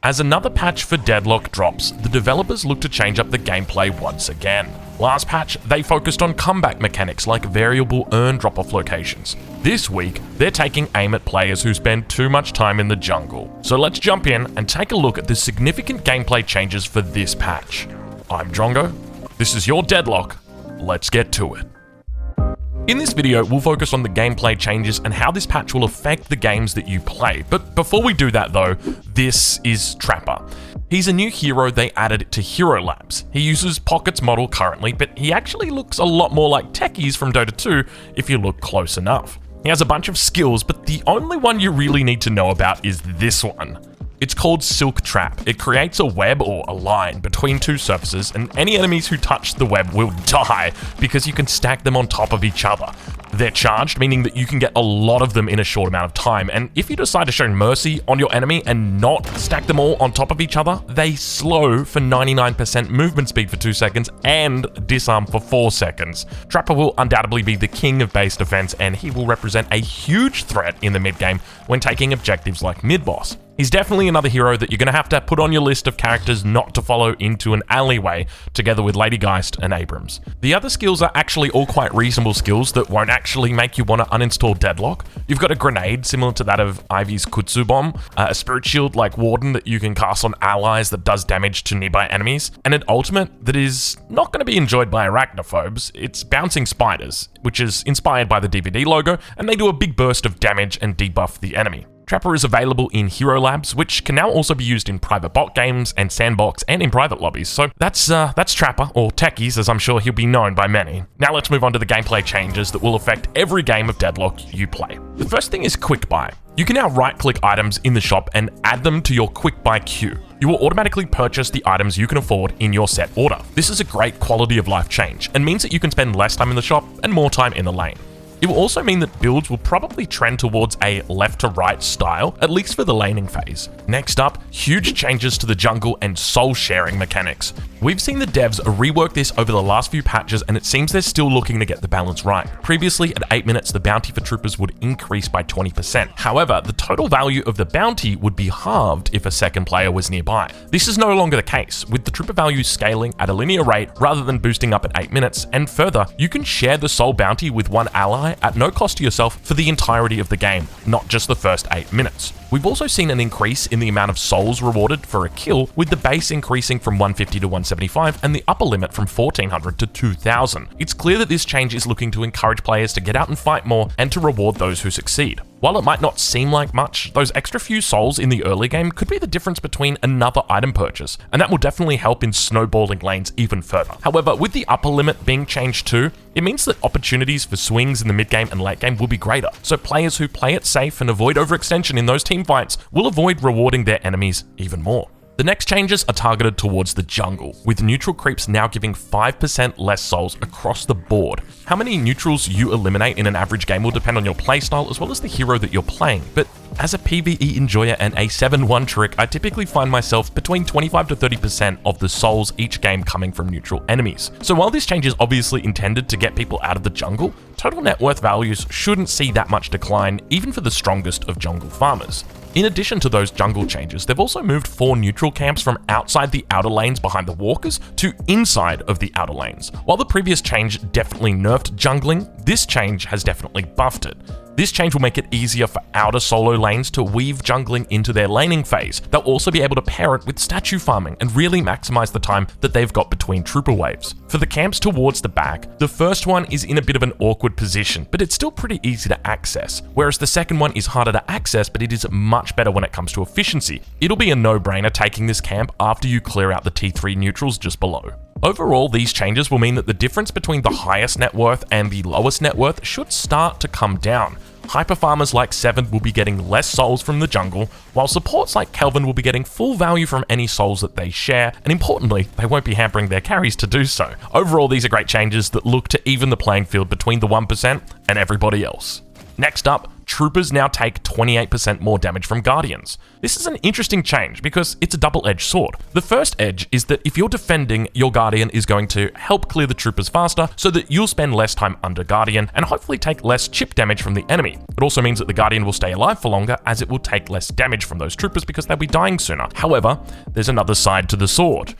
As another patch for Deadlock drops, the developers look to change up the gameplay once again. Last patch, they focused on comeback mechanics like variable urn drop-off locations. This week, they're taking aim at players who spend too much time in the jungle. So let's jump in and take a look at the significant gameplay changes for this patch. I'm Drongo, this is your Deadlock, let's get to it. In this video, we'll focus on the gameplay changes and how this patch will affect the games that you play. But before we do that though, this is Trapper. He's a new hero they added to Hero Labs. He uses Pocket's model currently, but he actually looks a lot more like Techies from Dota 2 if you look close enough. He has a bunch of skills, but the only one you really need to know about is this one. It's called Silk Trap. It creates a web or a line between two surfaces, and any enemies who touch the web will die because you can stack them on top of each other. They're charged, meaning that you can get a lot of them in a short amount of time, and if you decide to show mercy on your enemy and not stack them all on top of each other, they slow for 99% movement speed for 2 seconds and disarm for 4 seconds. Trapper will undoubtedly be the king of base defense, and he will represent a huge threat in the mid game when taking objectives like mid-boss. He's definitely another hero that you're going to have to put on your list of characters not to follow into an alleyway, together with Lady Geist and Abrams. The other skills are actually all quite reasonable skills that won't actually make you want to uninstall Deadlock. You've got a grenade similar to that of Ivy's Kutsu Bomb, a spirit shield like Warden that you can cast on allies that does damage to nearby enemies, and an ultimate that is not going to be enjoyed by arachnophobes. It's Bouncing Spiders, which is inspired by the DVD logo, and they do a big burst of damage and debuff the enemy. Trapper is available in Hero Labs, which can now also be used in private bot games and sandbox and in private lobbies. So that's Trapper, or Techies as I'm sure he'll be known by many. Now let's move on to the gameplay changes that will affect every game of Deadlock you play. The first thing is Quick Buy. You can now right-click items in the shop and add them to your Quick Buy queue. You will automatically purchase the items you can afford in your set order. This is a great quality of life change and means that you can spend less time in the shop and more time in the lane. It will also mean that builds will probably trend towards a left to right style, at least for the laning phase. Next up, huge changes to the jungle and soul sharing mechanics. We've seen the devs rework this over the last few patches, and it seems they're still looking to get the balance right. Previously, at 8 minutes, the bounty for troopers would increase by 20%. However, the total value of the bounty would be halved if a second player was nearby. This is no longer the case, with the trooper value scaling at a linear rate rather than boosting up at 8 minutes, and further, you can share the soul bounty with one ally at no cost to yourself for the entirety of the game, not just the first 8 minutes. We've also seen an increase in the amount of souls rewarded for a kill, with the base increasing from 150 to 175 and the upper limit from 1400 to 2000. It's clear that this change is looking to encourage players to get out and fight more and to reward those who succeed. While it might not seem like much, those extra few souls in the early game could be the difference between another item purchase, and that will definitely help in snowballing lanes even further. However, with the upper limit being changed too, it means that opportunities for swings in the mid game and late game will be greater, so players who play it safe and avoid overextension in those team fights will avoid rewarding their enemies even more. The next changes are targeted towards the jungle, with neutral creeps now giving 5% less souls across the board. How many neutrals you eliminate in an average game will depend on your playstyle as well as the hero that you're playing, but as a PvE enjoyer and a 7-1 trick, I typically find myself between 25 to 30% of the souls each game coming from neutral enemies. So while this change is obviously intended to get people out of the jungle, total net worth values shouldn't see that much decline even for the strongest of jungle farmers. In addition to those jungle changes, they've also moved 4 neutral camps from outside the outer lanes behind the walkers to inside of the outer lanes. While the previous change definitely nerfed jungling, this change has definitely buffed it. This change will make it easier for outer solo lanes to weave jungling into their laning phase. They'll also be able to pair it with statue farming and really maximize the time that they've got between trooper waves. For the camps towards the back, the first one is in a bit of an awkward position, but it's still pretty easy to access, whereas the second one is harder to access, but it is much better when it comes to efficiency. It'll be a no-brainer taking this camp after you clear out the T3 neutrals just below. Overall, these changes will mean that the difference between the highest net worth and the lowest net worth should start to come down. Hyper farmers like Seven will be getting less souls from the jungle, while supports like Kelvin will be getting full value from any souls that they share, and importantly, they won't be hampering their carries to do so. Overall, these are great changes that look to even the playing field between the 1% and everybody else. Next up, troopers now take 28% more damage from guardians. This is an interesting change because it's a double-edged sword. The first edge is that if you're defending, your guardian is going to help clear the troopers faster so that you'll spend less time under guardian and hopefully take less chip damage from the enemy. It also means that the guardian will stay alive for longer as it will take less damage from those troopers because they'll be dying sooner. However, there's another side to the sword.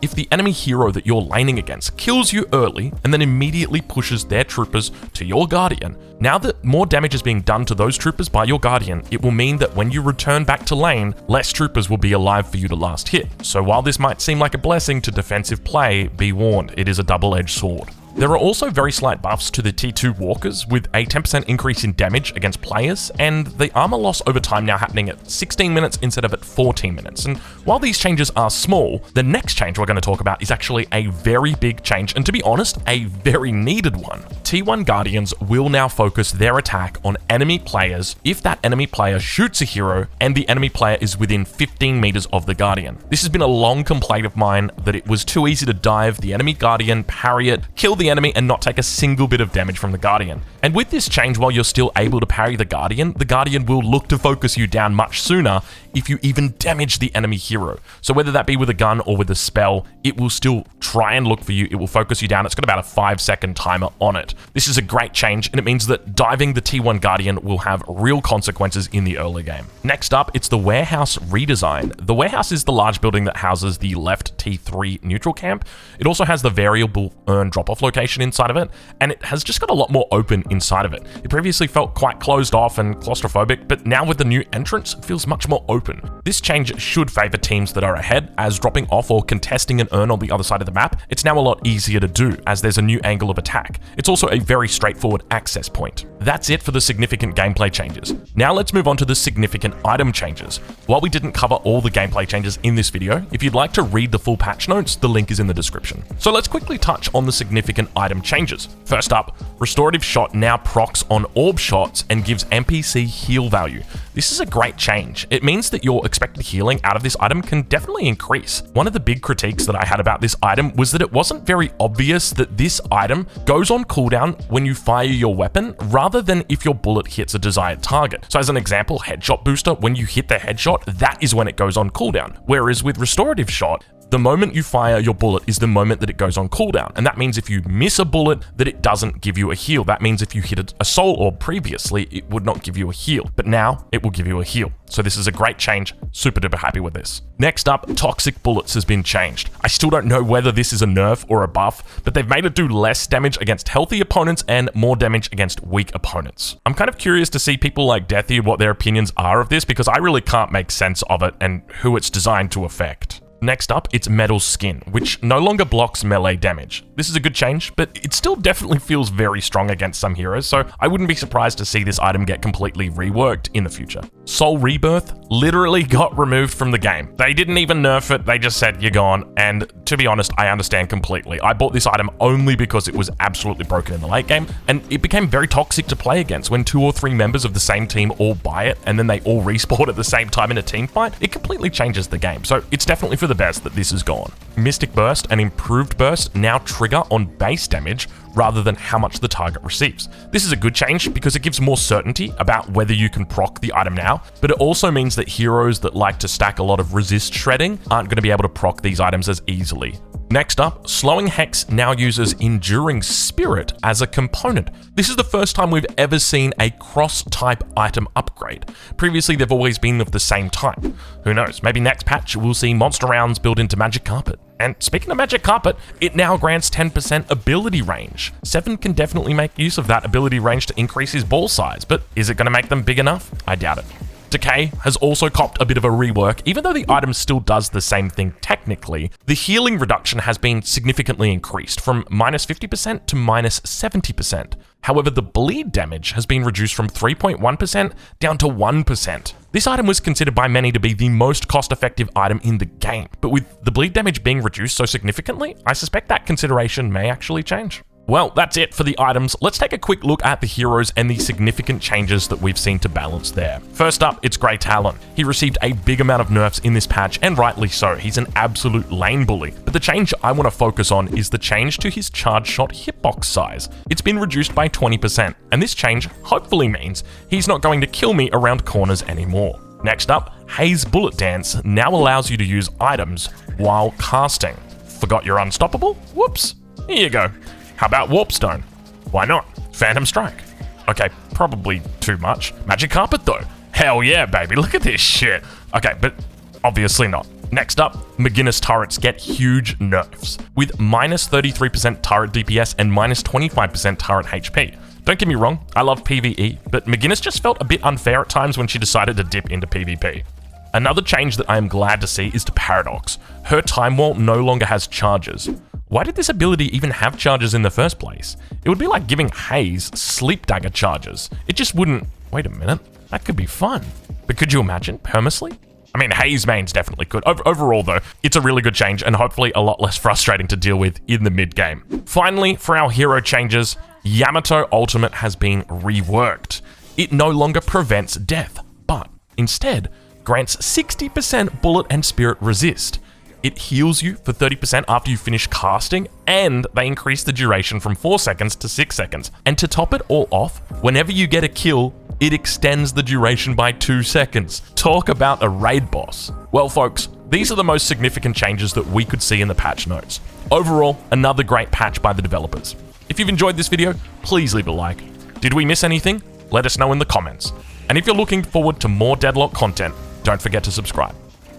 If the enemy hero that you're laning against kills you early and then immediately pushes their troopers to your guardian, now that more damage is being done to those troopers by your guardian, it will mean that when you return back to lane, less troopers will be alive for you to last hit. So while this might seem like a blessing to defensive play, be warned, it is a double-edged sword. There are also very slight buffs to the T2 walkers with a 10% increase in damage against players and the armor loss over time now happening at 16 minutes instead of at 14 minutes. And while these changes are small, the next change we're going to talk about is actually a very big change and, to be honest, a very needed one. T1 Guardians will now focus their attack on enemy players if that enemy player shoots a hero and the enemy player is within 15 meters of the Guardian. This has been a long complaint of mine that it was too easy to dive the enemy Guardian, parry it, kill the enemy and not take a single bit of damage from the Guardian. And with this change, while you're still able to parry the Guardian will look to focus you down much sooner if you even damage the enemy hero. So whether that be with a gun or with a spell, it will still try and look for you, it will focus you down. It's got about a 5-second timer on it. This is a great change and it means that diving the T1 Guardian will have real consequences in the early game. Next up, it's the warehouse redesign. The warehouse is the large building that houses the left T3 neutral camp. It also has the variable urn drop-off location inside of it, and it has just got a lot more open inside of it. It previously felt quite closed off and claustrophobic, but now with the new entrance, it feels much more open. This change should favor teams that are ahead, as dropping off or contesting an urn on the other side of the map, it's now a lot easier to do, as there's a new angle of attack. It's also a very straightforward access point. That's it for the significant gameplay changes. Now let's move on to the significant item changes. While we didn't cover all the gameplay changes in this video, if you'd like to read the full patch notes, the link is in the description. So let's quickly touch on the significant item changes. First up, Restorative Shot now procs on orb shots and gives NPC heal value. This is a great change. It means that your expected healing out of this item can definitely increase. One of the big critiques that I had about this item was that it wasn't very obvious that this item goes on cooldown when you fire your weapon rather than if your bullet hits a desired target. So as an example, headshot booster, when you hit the headshot, that is when it goes on cooldown. Whereas with Restorative Shot, the moment you fire your bullet is the moment that it goes on cooldown. And that means if you miss a bullet, that it doesn't give you a heal. That means if you hit a soul orb previously, it would not give you a heal. But now it will give you a heal. So this is a great change. Super duper happy with this. Next up, Toxic Bullets has been changed. I still don't know whether this is a nerf or a buff, but they've made it do less damage against healthy opponents and more damage against weak opponents. I'm kind of curious to see people like Deathy what their opinions are of this, because I really can't make sense of it and who it's designed to affect. Next up, it's Metal Skin, which no longer blocks melee damage. This is a good change, but it still definitely feels very strong against some heroes, so I wouldn't be surprised to see this item get completely reworked in the future. Soul Rebirth literally got removed from the game. They didn't even nerf it, they just said, you're gone, and to be honest, I understand completely. I bought this item only because it was absolutely broken in the late game, and it became very toxic to play against. When 2 or 3 members of the same team all buy it, and then they all respawn at the same time in a team fight, it completely changes the game, so it's definitely for the best that this is gone. Mystic Burst and Improved Burst now trigger on base damage rather than how much the target receives. This is a good change because it gives more certainty about whether you can proc the item now, but it also means that heroes that like to stack a lot of resist shredding aren't going to be able to proc these items as easily. Next up, Slowing Hex now uses Enduring Spirit as a component. This is the first time we've ever seen a cross-type item upgrade. Previously, they've always been of the same type. Who knows, maybe next patch we'll see monster rounds built into Magic Carpet. And speaking of Magic Carpet, it now grants 10% ability range. 7 can definitely make use of that ability range to increase his ball size, but is it going to make them big enough? I doubt it. Decay has also copped a bit of a rework. Even though the item still does the same thing technically, the healing reduction has been significantly increased from -50% to -70%. However, the bleed damage has been reduced from 3.1% down to 1%. This item was considered by many to be the most cost-effective item in the game, but with the bleed damage being reduced so significantly, I suspect that consideration may actually change. Well, that's it for the items. Let's take a quick look at the heroes and the significant changes that we've seen to balance there. First up, it's Grey Talon. He received a big amount of nerfs in this patch, and rightly so. He's an absolute lane bully. But the change I want to focus on is the change to his charge shot hitbox size. It's been reduced by 20%, and this change hopefully means he's not going to kill me around corners anymore. Next up, Haze Bullet Dance now allows you to use items while casting. Forgot you're unstoppable? Whoops. Here you go. How about Warpstone? Why not? Phantom Strike. Okay, probably too much. Magic Carpet though. Hell yeah, baby, look at this shit. Okay, but obviously not. Next up, McGinnis turrets get huge nerfs, with minus 33% turret DPS and minus 25% turret HP. Don't get me wrong, I love PvE, but McGinnis just felt a bit unfair at times when she decided to dip into PvP. Another change that I am glad to see is to Paradox. Her Time Wall no longer has charges. Why did this ability even have charges in the first place? It would be like giving Haze Sleep Dagger charges. It just wouldn't... Wait a minute, that could be fun. But could you imagine permasleep? I mean, Haze mains definitely could. Overall though, it's a really good change and hopefully a lot less frustrating to deal with in the mid-game. Finally, for our hero changes, Yamato Ultimate has been reworked. It no longer prevents death, but instead grants 60% bullet and spirit resist. It heals you for 30% after you finish casting, and they increase the duration from 4 seconds to 6 seconds. And to top it all off, whenever you get a kill, it extends the duration by 2 seconds. Talk about a raid boss. Well folks, these are the most significant changes that we could see in the patch notes. Overall, another great patch by the developers. If you've enjoyed this video, please leave a like. Did we miss anything? Let us know in the comments. And if you're looking forward to more Deadlock content, don't forget to subscribe.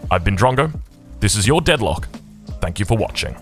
I've been Drongo. This is your Deadlock. Thank you for watching.